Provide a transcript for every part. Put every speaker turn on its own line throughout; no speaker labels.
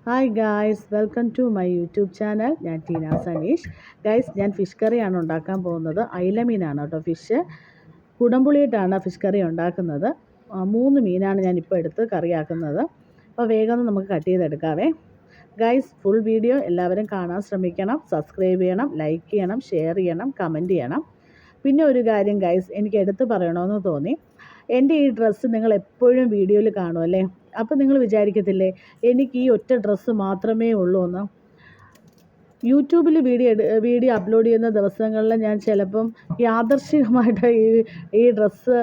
Hi guys, welcome to my YouTube channel. ഞാൻ Teena Saneesh. Guys, ഞാൻ fish കറിയാണ് ഉണ്ടാക്കാൻ പോകുന്നത്. അയില മീനാണ് കേട്ടോ ഫിഷ്. കുടംപുളിയിട്ടാണ് ഫിഷ് കറി ഉണ്ടാക്കുന്നത്. 3 മീനാണ് ഞാനിപ്പോൾ എടുത്ത് കറിയാക്കുന്നത്. അപ്പോൾ വേഗം നമുക്ക് കട്ട് ചെയ്തെടുക്കാവേ. ഗായ്സ്, ഫുൾ വീഡിയോ എല്ലാവരും കാണാൻ ശ്രമിക്കണം. സബ്സ്ക്രൈബ് ചെയ്യണം, ലൈക്ക് ചെയ്യണം, ഷെയർ ചെയ്യണം, കമൻറ്റ് ചെയ്യണം. പിന്നെ ഒരു കാര്യം ഗായ്സ്, എനിക്ക് എടുത്ത് പറയണമെന്ന് തോന്നി. എൻ്റെ ഈ ഡ്രസ്സ് നിങ്ങൾ എപ്പോഴും വീഡിയോയിൽ കാണുമല്ലേ? അപ്പോൾ നിങ്ങൾ വിചാരിക്കത്തില്ലേ എനിക്ക് ഈ ഒറ്റ ഡ്രസ്സ് മാത്രമേ ഉള്ളൂ എന്ന്? യൂട്യൂബിൽ വീഡിയോ അപ്ലോഡ് ചെയ്യുന്ന ദിവസങ്ങളിൽ ഞാൻ ചിലപ്പം യാദർശികമായിട്ട് ഈ ഡ്രസ്സ്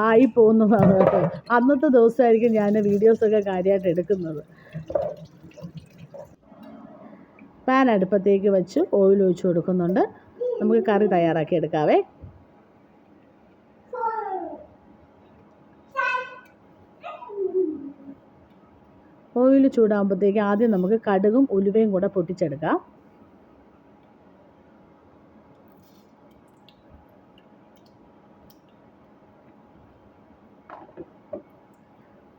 ആയി പോകുന്നതാണ് കേട്ടോ. അന്നത്തെ ദിവസമായിരിക്കും ഞാൻ വീഡിയോസൊക്കെ കാര്യമായിട്ട് എടുക്കുന്നത്. പാൻ അടുപ്പത്തേക്ക് വെച്ച് ഓയിൽ ഒഴിച്ച് കൊടുക്കുന്നുണ്ട്. നമുക്ക് കറി തയ്യാറാക്കി എടുക്കാവേ. ഓയിൽ ചൂടാകുമ്പോഴത്തേക്ക് ആദ്യം നമുക്ക് കടുകും ഉലുവയും കൂടെ പൊട്ടിച്ചെടുക്കാം.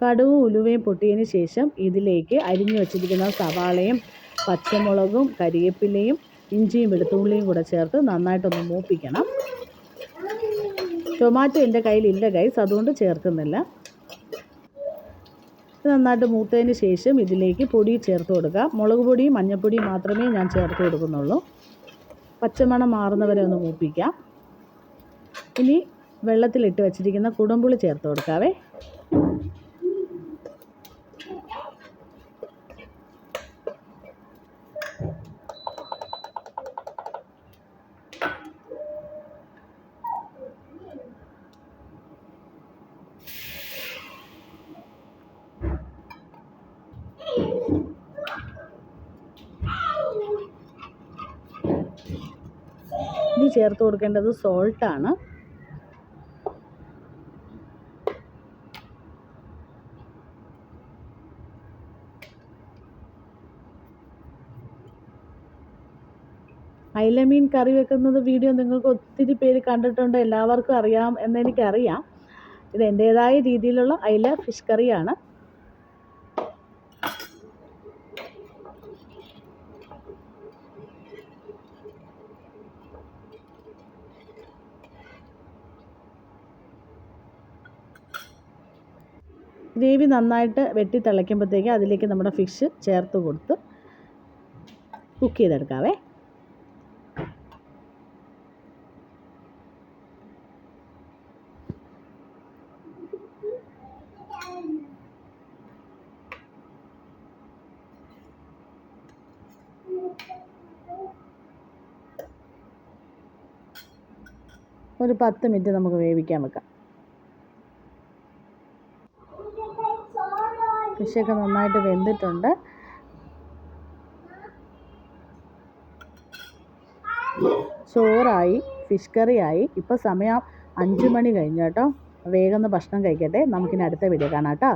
കടുകും ഉലുവയും പൊട്ടിയതിന് ശേഷം ഇതിലേക്ക് അരിഞ്ഞു വച്ചിരിക്കുന്ന സവാളയും പച്ചമുളകും കരിവേപ്പിലയും ഇഞ്ചിയും വെളുത്തുള്ളിയും കൂടെ ചേർത്ത് നന്നായിട്ടൊന്ന് മൂപ്പിക്കണം. ടൊമാറ്റോ എൻ്റെ കയ്യിലില്ല ഗൈസ്, അതുകൊണ്ട് ചേർക്കുന്നില്ല. നന്നായിട്ട് മൂത്തതിന് ശേഷം ഇതിലേക്ക് പൊടി ചേർത്ത് കൊടുക്കുക. മുളക് പൊടിയും മഞ്ഞൾപ്പൊടിയും മാത്രമേ ഞാൻ ചേർത്ത് കൊടുക്കുന്നുള്ളൂ. പച്ചമണം മാറുന്നവരെ ഒന്ന് മൂപ്പിക്കാം. ഇനി വെള്ളത്തിലിട്ട് വെച്ചിരിക്കുന്ന കുടംപുളി ചേർത്ത് കൊടുക്കാവേ. ഇനി ചേർത്ത് കൊടുക്കേണ്ടത് സോൾട്ടാണ്. അയില മീൻ കറി വെക്കുന്നത് വീഡിയോ നിങ്ങൾക്ക് ഒത്തിരി പേര് കണ്ടിട്ടുണ്ട്, എല്ലാവർക്കും അറിയാം എന്നെനിക്കറിയാം. ഇത് എൻ്റേതായ രീതിയിലുള്ള അയില ഫിഷ് കറിയാണ്. ഗ്രേവി നന്നായിട്ട് വെട്ടി തിളയ്ക്കുമ്പോഴത്തേക്ക് അതിലേക്ക് നമ്മുടെ ഫിഷ് ചേർത്ത് കൊടുത്ത് കുക്ക് ചെയ്തെടുക്കാവേ. ഒരു 10 മിനിറ്റ് നമുക്ക് വേവിക്കാൻ വെക്കാം. ഫിഷൊക്കെ നന്നായിട്ട് വെന്തിട്ടുണ്ട്. ചോറായി, ഫിഷ് കറിയായി. ഇപ്പോൾ സമയം 5 മണി കഴിഞ്ഞു കേട്ടോ. വേഗം ഒന്ന് ഭക്ഷണം കഴിക്കട്ടെ. നമുക്കിനി അടുത്ത വീഡിയോ കാണാം കേട്ടോ.